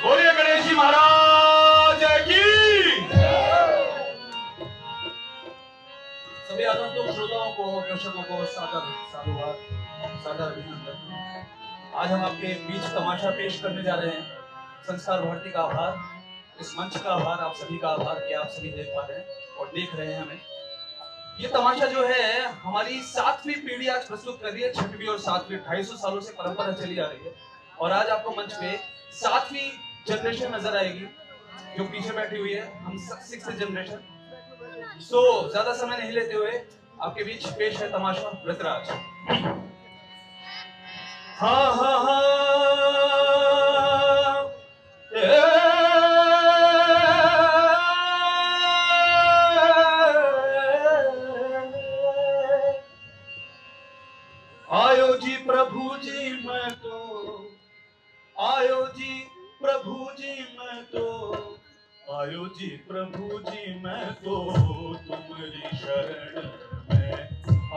बोलिए गणेश जी महाराज की। सभी आगंतुक श्रोताओं को, दर्शकों को सादर साधुवाद, सादर अभिनंदन। आज हम आपके बीच तमाशा पेश करने जा रहे हैं। संस्कार भारती का आभार, इस मंच का आभार, आप सभी का आभार कि आप सभी देख पा रहे हैं और देख रहे हैं हमें। ये तमाशा जो है हमारी 7वीं पीढ़ी आज प्रस्तुत कर रही है। 6वीं और 7वीं 250 सालों से परंपरा चली आ रही है और आज आपको मंच पे 7वीं जनरेशन नजर आएगी जो पीछे बैठी हुई है। हम 6th जनरेशन। सो ज्यादा समय नहीं लेते हुए आपके बीच पेश है तमाशा व्रतराज। हाँ हाँ हाँ आयो जी प्रभु जी मैं तो, आयो जी प्रभु जी मैं तो, आयो जी प्रभु जी मैं तो तुम्हारी शरण में।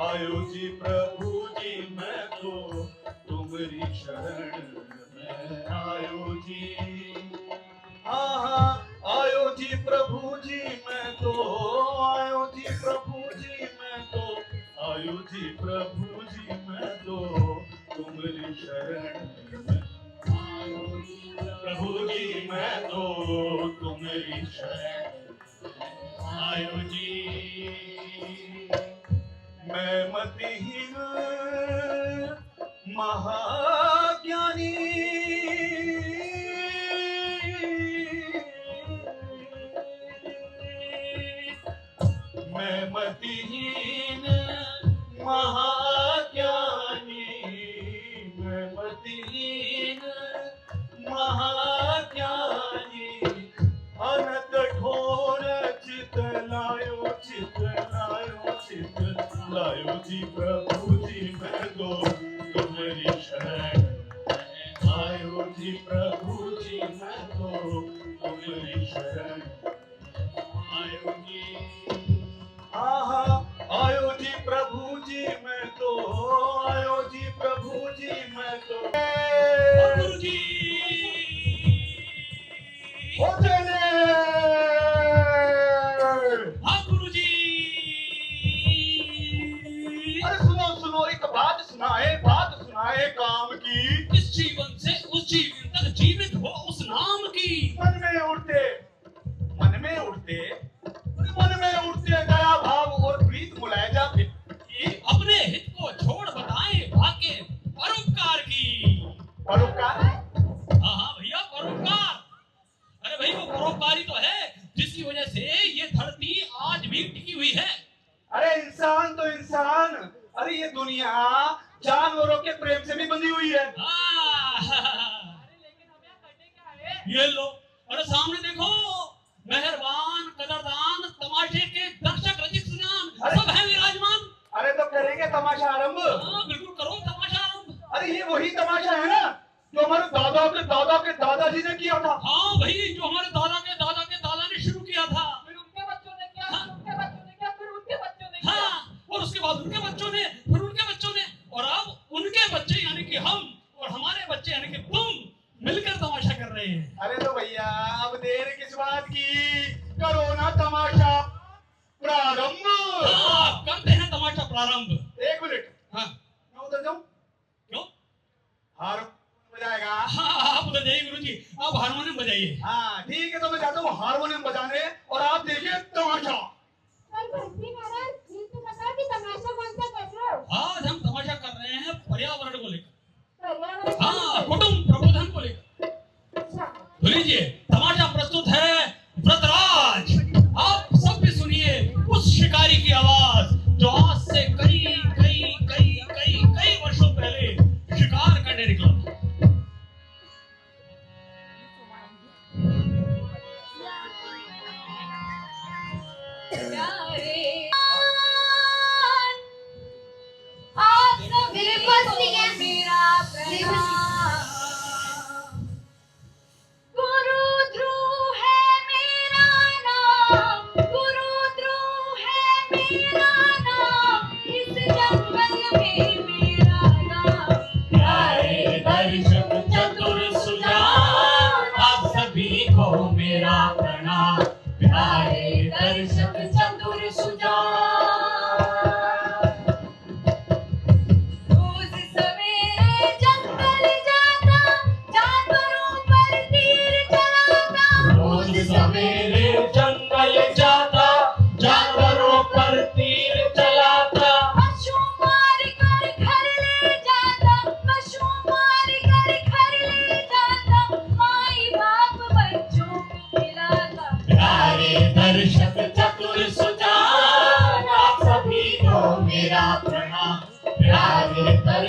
आयो जी प्रभु जी मैं तो तुम्हारी शरण में। आयो जी, हाँ हाँ आयो जी प्रभु जी मैं तो, आयो जी प्रभु जी मैं तो, आयो जी प्रभु जी मैं तो तुम्हारी शरण में। प्रभु जी मैं तो तुम्हारी शरण। आयो जी मैं मतिहीन महाज्ञानी, मैं मतिहीन महाज्ञानी, मैं मतिहीन महाज्ञानी। अनंत घोर चित लायो, चित लायो, चित लायो जी प्रभु जी मैं तो तुम्हारी शरण में। आयो जी प्रभु जी मैं तो तुम्हारी शरण। आयो जी, आहा आयो जी प्रभु जी मैं तो, आयो जी प्रभु जी मैं तो। गुरु जी हाँ गुरु जी। अरे सुनो सुनो, एक बात सुनाए काम की। इस जीवन से उस जीवन तक जीवित हो उस नाम की। मन में उठते, मन में उठते, मन में उठते दया भाव और प्रीत मुलायजा की। अपने हित को छोड़ बताएं वाक्य परोपकार की। परोपकार? हाँ हाँ भैया परोपकार। अरे भाई वो परोपकारी तो है जिसकी वजह से ये धरती आज भी टिकी हुई है। अरे इंसान तो इंसान, अरे ये दुनिया जानवरों के प्रेम से भी बंधी हुई है। ये लो, अरे सामने देखो, मेहरबान कदरदान तमाशे के दर्शक रसिक सुजान सब है विराजमान। अरे तो करेंगे तमाशा आरंभ? हाँ बिल्कुल करो तमाशा आरंभ। अरे ये वही तमाशा है ना जो हमारे दादा के दादाजी ने किया था। हाँ भाई, जो हमारे दादा के दादा ने शुरू किया था, फिर उनके बच्चों ने किया, फिर उनके बच्चों ने किया, फिर उनके बच्चों ने किया। हाँ, और उसके बाद उनके बच्चों ने, फिर उनके बच्चों ने, और अब उनके बच्चे यानी कि हम और हमारे बच्चे यानी कि तुम मिलकर तमाशा कर रहे हैं। अरे तो भैया अब देर किस बात की, करो ना तमाशा प्रारंभ। हाँ, करते हैं तमाशा प्रारंभ। 1 मिनट। हाँ, मैं उधर जाऊं? क्यों? हारमोनियम बजाएगा? हाँ आप उधर जाइए गुरुजी, आप हारमोनियम बजाइए। हाँ ठीक है, तो मैं जाता हूँ हारमोनियम बजाने और आप देखिए तमाशा। पर भक्ति महाराज, ये तो बता कि तमाशा कौन सा कर रहे हो? आज हम तमाशा कर रहे हैं पर्यावरण को लेकर। पर्यावरण। हाँ, कुटुंब प्रबोधन को लेकर। अच्छा। तो लीजिए, तमाशा प्रस्तुत है व्रतराज। आप सब भी सुनिए उस शिकारी की आवाज जो आज से कई वर्षों पहले शिकार करने निकला था। आप सब मेरे पास ही है। मेरा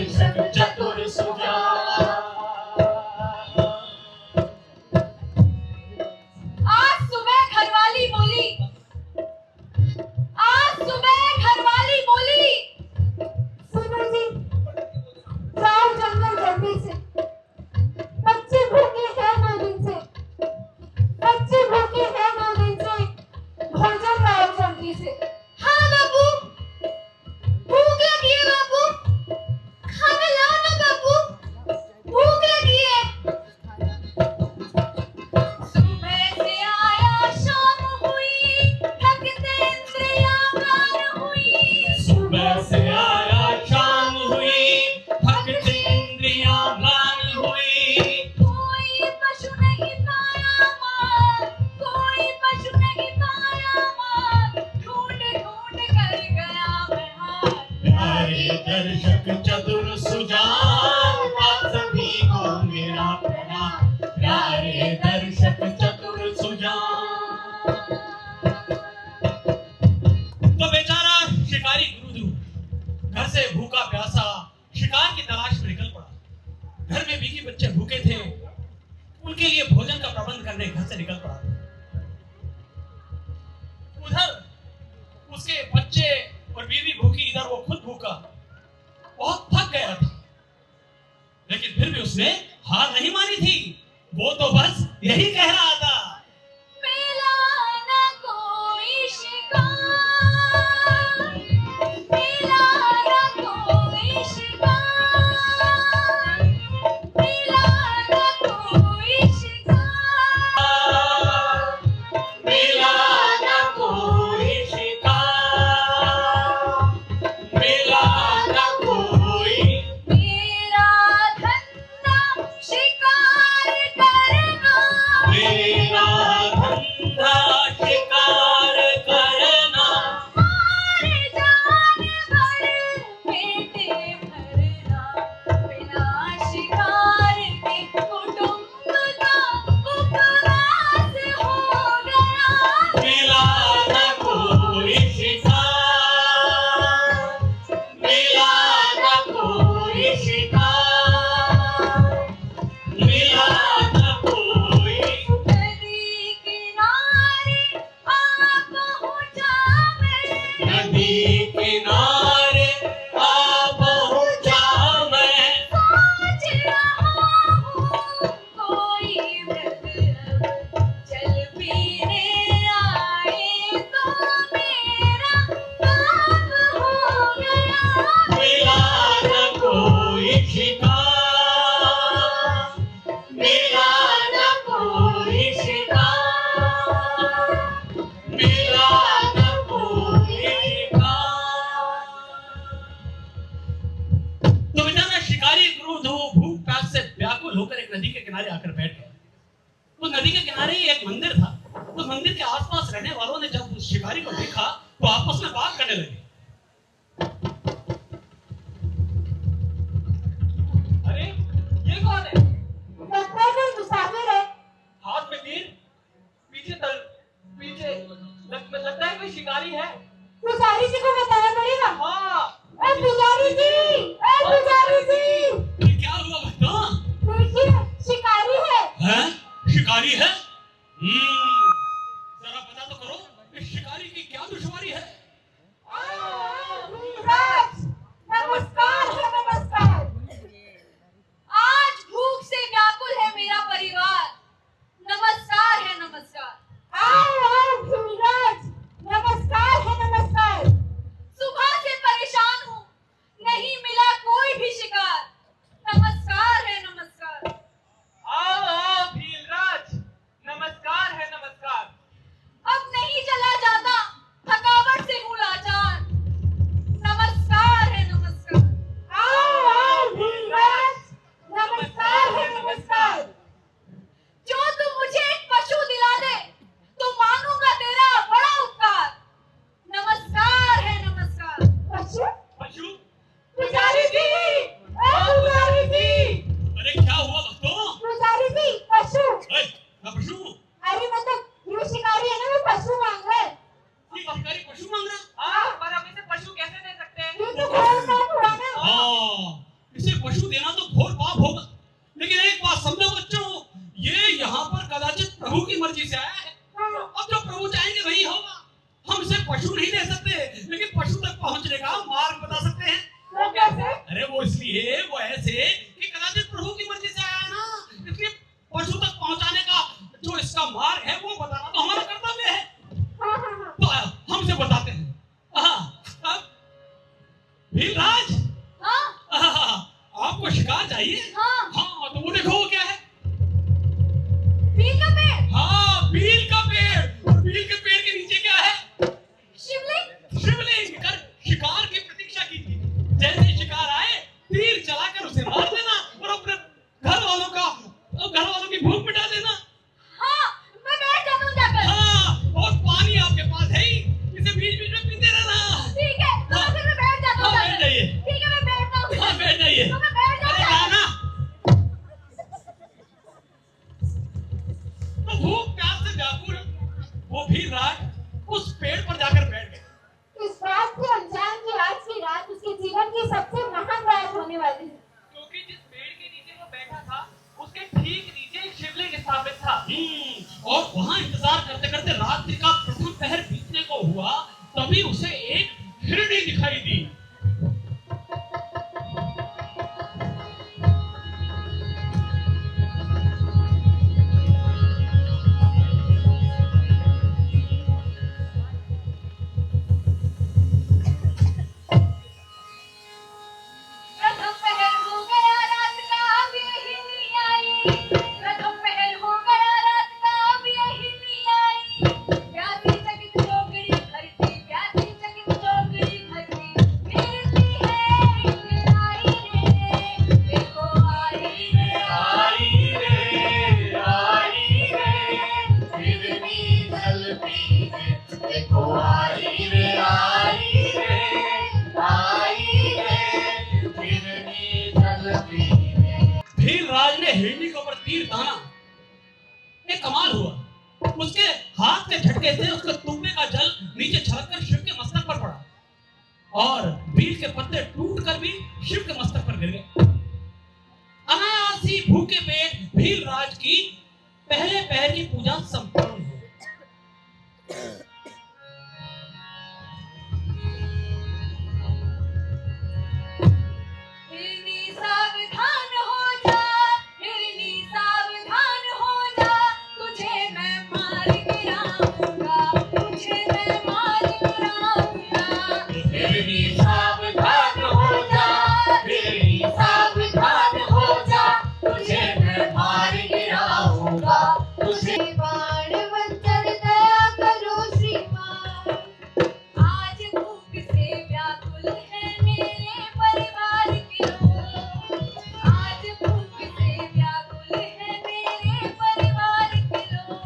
दर्शक चतुर सुजान। आज सुबह घरवाली बोली, सुनो जी, जाओ जंगल जल्दी से, बच्चे भूखे हैं 9 दिन से, भोजन लाओ जल्दी से। हाँ बाबू, भूख लगी है बाबू, खाना लाओ ना बाबू, भूख लगी है। सुबह से आया शाम हुई, थकते इंद्रियां म्लान हुई। सुबह से आया शाम हुई, थकती इंद्रियां म्लान हुई। कोई पशु नहीं पाया मां, कोई पशु नहीं पाया मां, ढूंढ ढूंढ कर गया मैं हार। प्यारे दर्शक चतुर सुजान, आप सभी को मेरा प्रणाम। प्यारे दर्शक चतुर सुजान। तो बेचारा शिकारी गुरुदेव घर से भूखा प्यासा शिकार की तलाश में निकल पड़ा। घर में बीवी बच्चे भूखे थे, उनके लिए भोजन का प्रबंध करने घर से निकल पड़ा। उधर उसके बच्चे और बीवी भूखी, इधर वो खुद भूखा, बहुत थक गया था। लेकिन फिर भी उसने हार नहीं मानी थी। वो तो बस यही कह रहा था, मिला न कोई शिकार, मिला न कोई शिकार, मिला न कोई शिकार। मिला न कोई शिकार, मिला न कोई। मेरा धंधा शिकार करना, मेरा धंधा शिकार करना। मारे जानवर पेटे भरना, बिना शिकार के कुटुंब का उपवास हो गया। मिला न कोई शिकार, मिला न कोई शिकार, मिला न कोई। नदी किनारे आ पहुंचा मैं, नदी किनारे आ पहुंचा मैं। सोच रहा हूँ कोई मृग जल पीने आए तो मेरा काम हो गया। मिला न कोई शिकार, मिला न कोई शिकार, मिला न कोई शिकार। तो बेचारा शिकारी क्रोध भूख प्यास से व्याकुल होकर एक नदी के किनारे आकर बैठ गया। उस नदी के किनारे ही एक मंदिर था। उस मंदिर के आसपास रहने वालों ने जब उस शिकारी को देखा तो आपस में बात करने लगे। अरे ये कौन है? लगता है कोई मुसाफिर है। हाथ में तीर, पीछे लगता है कोई शिकारी है। पुजारी जी को बताना पड़ेगा। हाँ, ए पुजारी जी, ए पुजारी जी, ये क्या हुआ भक्ता? देखिए शिकारी है। हैं? शिकारी है? जरा पता तो करो इस शिकारी की क्या दुश्वारी है। राज, नमस्कार है नमस्कार। आज भूख से व्याकुल है मेरा परिवार, नमस्कार है नमस्कार। आओ आओ भूमिराज, नमस्कार है नमस्कार। सुबह से परेशान हूँ, नहीं मिला कोई भी शिकार, नमस्कार है नमस्कार। आओ आओ भीलराज, नमस्कार है मर्जी से आया है। अब जो प्रभु चाहेंगे वही होगा। हम इसे पशु नहीं दे सकते, लेकिन पशु तक पहुंचने का मार्ग बता सकते हैं। वो कैसे? अरे वो इसलिए, वो ऐसे कि कदाचित प्रभु की मर्जी से आया है ना, इसलिए पशु तक पहुंचाने का जो इसका मार्ग है वो बताना तो हमारा कर्तव्य है। तो हमसे बताते हैं। अब भीमराज, आपको शिकार चाहिए? हाँ, तो वो देखो वो क्या है। बील का पेड़। हाँ, बील का पेड़। और बील के पेड़ के नीचे क्या है? शिवलिंग। शिवलिंग। कर शिकार की प्रतीक्षा कीजिए। जैसे शिकार आए, तीर चलाकर उसे मार देना और अपने घर वालों की भूख मिटा देना। हाँ, मैं बैठ जाता हूँ जाकर। हाँ, और पानी आपके पास है ही, इसे बीच बीच में पीते रहना। ठीक है, तो हाँ। फिर मैं बैठ जाता हूँ हाँ, जाकर। बैठ जाइए। ठीक है, मैं बैठता हूँ। हाँ, बैठ जाइए। तो मैं बैठ अरे जाता हूँ। गाना। तो भूख प्यास से व्याकुल वो भीमराज उस पेड़ पर जाकर बैठ गए। इस बात से अनजान की आज की रात उसके जीवन की सबसे महान रात होने वाली है। क्योंकि जिस पेड़ के नीचे वो बैठा था उसके ठीक नीचे एक शिवलिंग स्थापित था। और वहां इंतजार करते करते रात्रि का प्रथम पहर बीतने को हुआ, तभी उसे एक हिरणी दिखाई दी। प्रथम पहर हो गया रात का, अब यही नहीं आई। प्रथम पहर हो गया रात का, अब यही नहीं आई। प्यासी चकित चौकड़ी भरती, प्यासी चकित चौकड़ी भरती, फिरती है एक आई रे, देखो आई रे, आई रे, आई रे, हिरनी ढलती है, देखो आई रे, आई रे, आई रे, हिरनी ढलती है। भीमराज ने हिरणी के ऊपर तीर ताना। एक कमाल हुआ, उसके हाथ के झटके से उसके तुंबे का जल नीचे छलककर शिव के मस्तक पर पड़ा और बील के पत्ते टूटकर भी शिव के मस्तक पर गिर गए। अनायास ही भूखे पेट भीमराज की पहले पहर की पूजा संपन्न हुई। हिरनी सावधान हो जा, हिरनी सावधान हो जा, तुझे मैं मार गिराऊंगा, तुझे मैं मार गिराऊंगा। हिरनी सावधान हो जा, हिरनी सावधान हो जा, तुझे मैं मार गिराऊंगा, तुझे। बाण वंचर दया करो श्रीमान, आज भूख से व्याकुल है मेरे परिवार के लोग, आज भूख से व्याकुल है मेरे परिवार के लोग।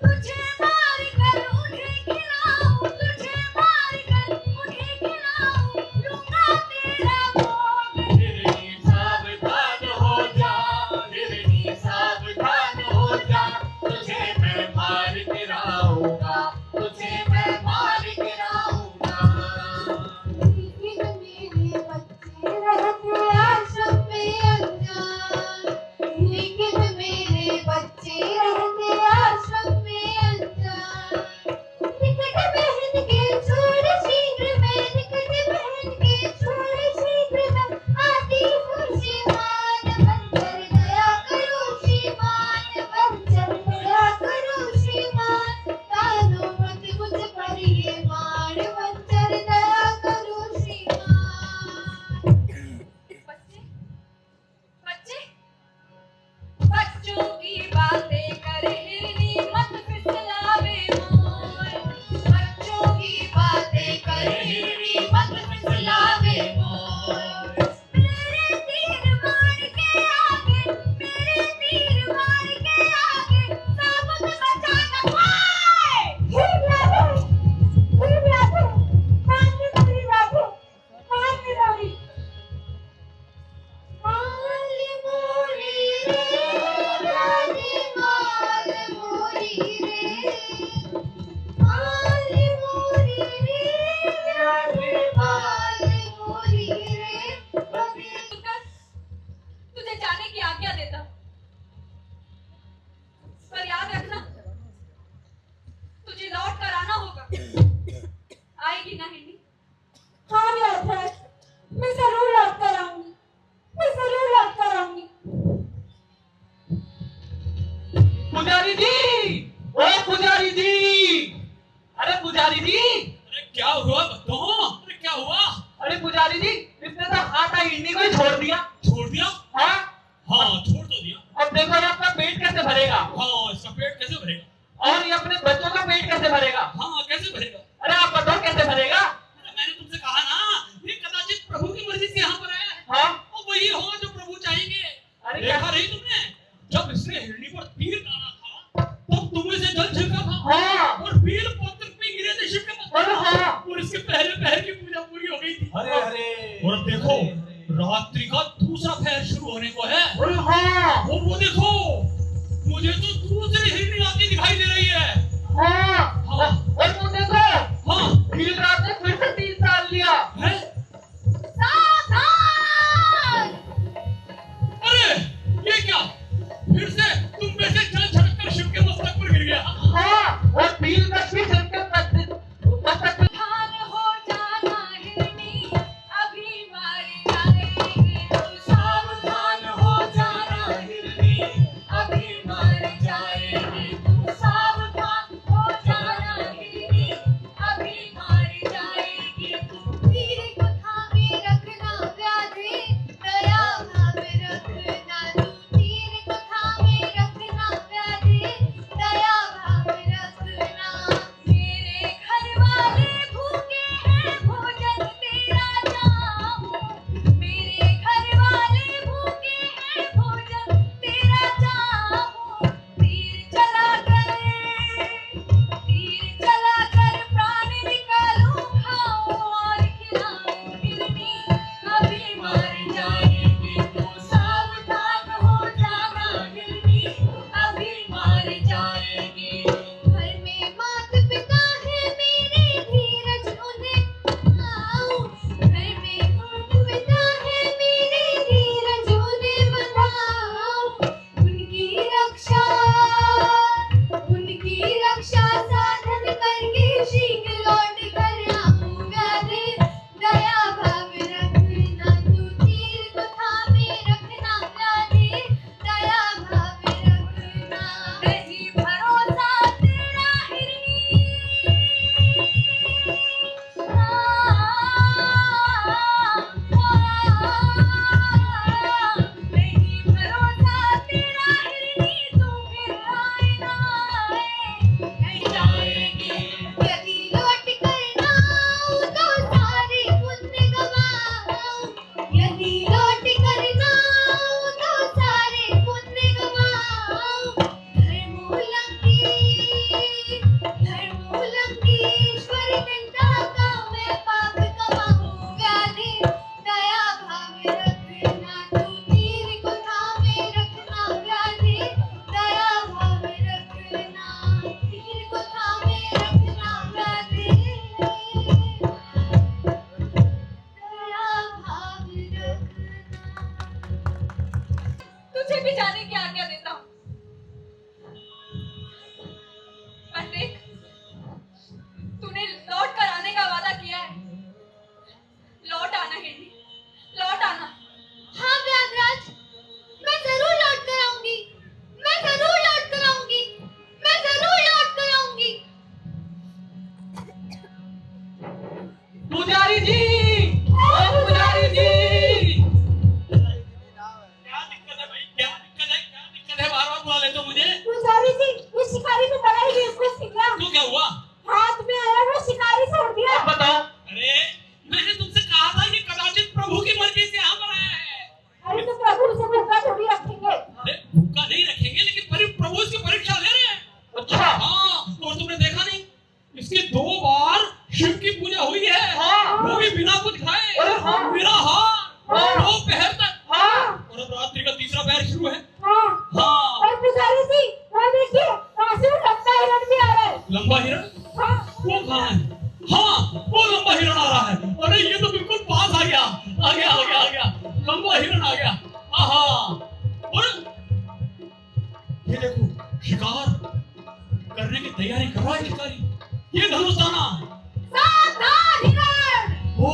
तुझे मार कर उन्हें खिलाऊं, तुझे मार कर उन्हें खिलाऊं, लूंगा तेरा भोग। हिरनी सावधान हो जा, हिरनी सावधान हो जा, तुझे मैं मार गिराऊंगा, तुझे मैं मार गिराऊंगा। लेकिन मेरे बच्चे रहते आश्रम में अनजान, लेकिन मेरे बच्चे रहते आश्रम में अनजान। निकट बहन के छोड़ शीघ्र मैं, निकट बहन के छोड़ शीघ्र मैं आती हूँ श्रीमान, वंचर दया करो श्रीमान, वंचर दया करो श्रीमान, तानो मत मुझ पर ये बाण, वंचर दया करो श्रीमान। बच्चे, बच्चे, पुजारी जी, ओ पुजारी जी, अरे पुजारी जी, अरे क्या हुआ भक्तों? अरे क्या हुआ? अरे पुजारी जी, इसने तो हाथा हिरनी को ही छोड़ दिया। छोड़ दिया? हाँ, हाँ छोड़ तो दिया। अब देखो ये अपना पेट कैसे भरेगा, हाँ इसका पेट कैसे भरेगा? और ये अपने बच्चों का पेट कैसे भरेगा। हाँ कैसे भरेगा? अरे आप बताओ कैसे भरेगा। अरे मैंने तुमसे कहा ना, ये कदाचित प्रभु की मर्जी से यहाँ पर है। हाँ, और वही हो जो प्रभु चाहेंगे। अरे देखा क्या- नहीं तुमने, जब इसने हिरनी पर तीर डाला था तब तुम से जल छिड़का था। हाँ, और बील पत्र पे गिरे थे शिव के मस्तक अरे पर। हाँ। और इसके पहले पहर की पूजा पूरी हो गई थी। अरे अरे और देखो अरे, अरे। रात्रि का दूसरा पहर शुरू होने को है। अरे हाँ, और वो देखो, मुझे तो दूसरी हिरनी आती दिखाई दे रही है। हाँ, हाँ। और वो देखो हाँ भील रात ने फिर से तीर डाल लिया। है? सावधान! अरे ये क्या? फिर से तुम में से जल छड़क कर शिव के मस्तक पर गिर गया। हाँ, और भील का फिर से मस्तक सावधान हो जाना हिरनी, अभी मारी जाएगी तू। सावधान हो जाना हिरनी, अभी मारी जाएगी तू। सावधान हो जाना हिरनी, अभी मारी जाएगी तू। तीर को थामे रखना व्याधि, दया भाव रखना तू। तीर को थामे रखना व्याधि, दया भाव रखना। मेरे घर वाले भूखे हैं, भोजन तेरा चाहूं। मेरे घर वाले भूखे हैं, भोजन तेरा चाहूं। तीर चला कर प्राण निकालूं, खाऊं और खिलाऊं हिरनी, अभी मार जाएगी तू। सावधान हो जाना हिरनी, अभी मार जाएगी। घर में माता पिता है मेरे, धीरज उन्हें बंधाऊं। घर में माता पिता है मेरे, धीरज उन्हें बंधाऊं। उनकी रक्षा साधन करके शीघ्र लौट कर आऊंगा रे। दया भाव रखना तू। तीर को थामे रखना व्याधि, दया भाव रखना। नहीं भरोसा तेरा हिरनी, नहीं भरोसा तेरा हिरनी, तू फिर आए ना आए, नहीं जाएगी। यदि लौट कर ना आऊं तो सारे पुण्य गवाऊं। यदि लौट कर ना आऊं तो सारे पुण्य गवाऊं। धर्मोल्लंघी ईश्वर निंदा का मैं पाप कमाऊं व्याधि, दया भाव रखना तू। तीर को थामे रखना व्याधि, दया भाव रखना। तीर को थामे रखना व्याधि, दया भाव रखना। तुझे भी जाने की आज्ञा देता हूँ। पर देख, तूने लौट कर आने का वादा किया है। लौट आना हिरनी, लौट आना। हाँ व्याघ्रराज, मैं जरूर लौट कर आऊंगी। मैं जरूर लौट कर आऊंगी। मैं जरूर लौट कर आऊंगी। पुजारी जी, ओ पुजारी जी। क्या दिक्कत है भाई? क्या दिक्कत है? क्या दिक्कत है? बार बार बुला लेते हो मुझे। पुजारी जी, ये शिकारी तो बड़ा ही बेवकूफ निकला। क्यों, क्या हुआ? हाथ में आया वो शिकारी छोड़ दिया। अब बताओ। अरे मैंने तुमसे कहा था कि कदाचित प्रभु की मर्जी से यहाँ पर आया है। अरे तो प्रभु से भूखा थोड़ी रखेंगे। अरे भूखा नहीं रखेंगे, लेकिन प्रभु इसकी परीक्षा ले रहे हैं। अच्छा, हाँ, और तुमने देखा नहीं, इसकी 2 बार शिव की पूजा हुई है। हाँ। वो भी बिना कुछ खाए, अरे हाँ। बिना हार, हाँ। 2 पहर तक। हाँ, और अब रात्रि का तीसरा पहर शुरू है। हाँ। हाँ, और पुजारी जी, वो देखिए, वहाँ से वो लंबा हिरण भी आ रहा है। लंबा हिरण हाँ, वो कहाँ है? हाँ, वो लंबा हिरण आ रहा है। अरे ये तो बिल्कुल पास आ गया, आ गया, आ गया, आ गया। लंबा हिरण आ गया। आहा, और ये देखो, शिकार करने की तैयारी कर रहा है शिकारी। ये धनुष दाना। सावधान हिरण! ओ